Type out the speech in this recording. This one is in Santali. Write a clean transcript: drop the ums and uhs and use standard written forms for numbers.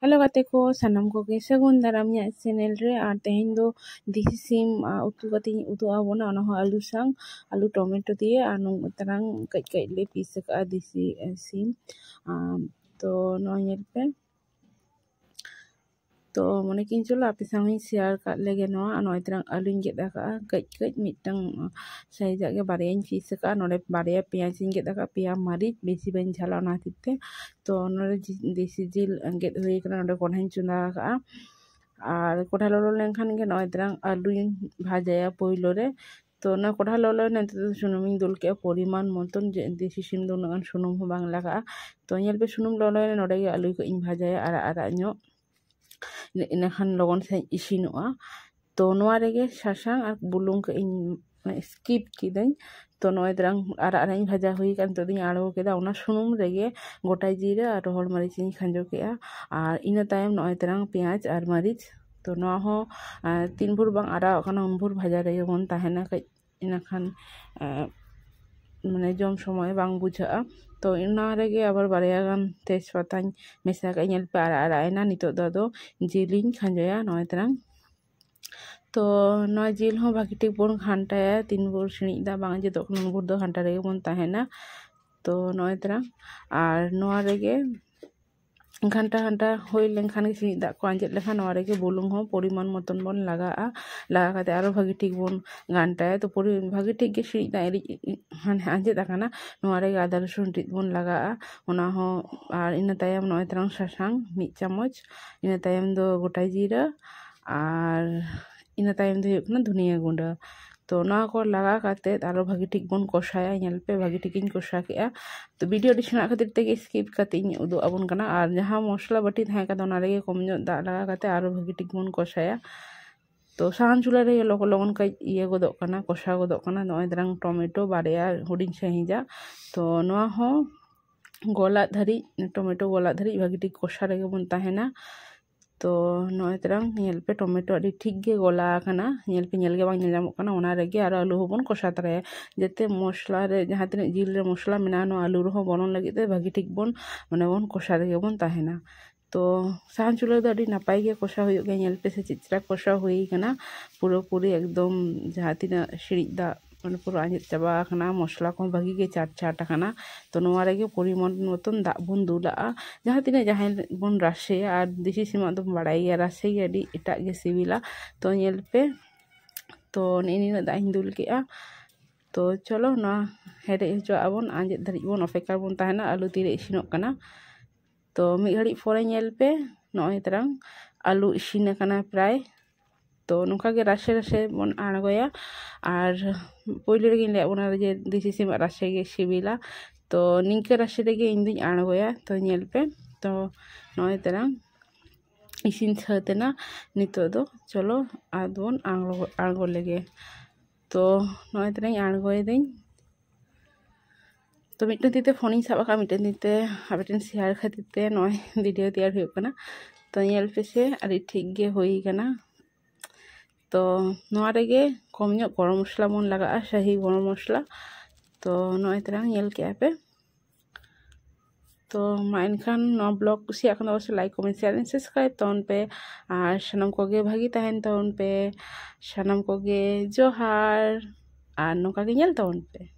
Halo kate ko sanam ko ge sagun daram nya channel re ar tehin do desi sim utu kate utu abona ona ho alu sang alu tomato diye anung tarang kai le piece ka desi sim to no nyel pe to mone kin chulo api sang share ka lege no anoi tarang alu get da ka kai mitang sai ja ge bare piece ka nore bare piyaj get da ka piya mari besi ben jhala na titte to nore desi jil get hui kana nore konhain chunda ka আর কোঠা ললো লেনখান গে নয় দ্রাং আলু ভাজায়া পইলো রে তো না কোঠা ললো না তো সুনুমিং দুলকে পরিমাণ মতন যে দেশি সিম দো নাগান সুনুম হো বাং লাগা তো ñel pe sunum lolo ne node ge alu ko ing bhajaya ara ño ina khan logon sa isinoa to noa rege sasang ar bulung ko ing skip kidañ तो नय द्रां आरा भाजा हुई कान तो दिं आड़ो केदा ओना सुनुम रेगे गोटा जीरा और रोहड़ मरीच इन खांजो केआ और इन तायम नय द्रां पेंयाज और मरीच तो नवा हो 3 भुर बांग आरा ओखाना 9 भुर भाजा रेगे बन ताहेना कई इना खान माने जम समय बांग बुझा तो इना रेगे आबार बारेया गान तेजपाता मेसा का ñel पे आरा एना नितो दो जिलिं खांजोया नय द्रां तो नय जिल हो भागी ठीक बन घांटाया 3 भुर सिणी दा बांग जे 9 भुर दो घांटा रेगे बन ताहेना तो नय द्रां और नवा रेगे घंटा घंटा होई लेनखान सिणी दा को आंजेद लेखा नवा रेगे बुलुंग हो परिमाण मतन बन लगा काते आरो भागी ठीक बन घांटाया तो भागी ठीक गे सिणी दा माने आंजेद आकाना नवा रेगे आदा रसुन टिट बन लगा ओना हो और इन तायम नय द्रां सासांग 1 चामच इन तायम दो गोटा जीरा और इन तायम दो हुयुग कना धनिया गुंडा तो ना को लगा काते आरो भागी ठीक बन कोसाया ñel पे भागी ठीक इन कोसा केआ तो वीडियो डिशना खातिर ते स्किप काते इन उदु अबन कना और जहां मसला बाटी थाय का दोना रे कम जो दा लगा काते आरो भागी ठीक बन कोसाया तो साहान चुला रे लगन का इये गदो कना कोसा गदो कना नय द्रां टमेटो बारेया हुडिन सहिजा तो नवा हो गोला धरी टमेटो गोला धरी भागी ठीक कोसा रे बन ताहेना तो नय द्रां ñel पे टमेटो अडी ठीक गे गोला कना ñel पे ñel गे बांग ñel जामो कना ओना रेगे आरो आलू होबन कोसा तराया जेते मसला रे जहां तिने जिल रे मसला मेना नो आलू रो बनन लगी ते भागी ठीक बन माने बन कोसा रेगे बन ताहेना तो साहान चुला दो अडी नापाय गे कोसा हुयो गे ñel पे से चिचरा कोसा हुई कना पूरा पूरी एकदम जहां तिने सिड़ी दा माने पूरा आंजेद चाबा कना मसला को भागी गे चाट कना तो नोवा रेगे परिमाण मतन दा बन दुला जहां तिने जहां बन रासे और देसी सीमा दो बड़ाई गे रासे गे अडी एटा गे सिविला तो ñel पे तो नेनी दा इन दुल केआ तो चलो ना हेडे जो आबन आंजेद धरी बन अपेक्षा बन ताहेना आलू तीरे इसिनोक कना तो मी घड़ी फोरे ñel पे नय द्रां आलू इसिन कना प्राय तो नोका गे रासे रासे बन आड़गोया और पहिले रे ले ओना जे देसी सिम रासे गे सिबिला तो निंके रासे रे गे इन दुई आड़गोया तो ñel पे तो नय द्रां इसिन छतेना नितो दो चलो आदबन आड़गो लेगे तो नय द्रां आड़गोय दें तो मिटन तीते फोन साबा मिटन तीते आबेटन शेयर खातिर नय वीडियो तैयार हुई कना तो ñel पे से अड़ी ठीक गे हुई कना तो नवा रेगे कम ño गरम मसला बन लगा शाही गरम मसला तो नय द्रां ñel के पे तो मा एनखान नवा ब्लॉग कुसिया खान अवश्य like comment share and subscribe तौन पे और सानाम कोगे भागी तहन तौन पे सानाम कोगे जोहार और नोका गे ñel तौन पे।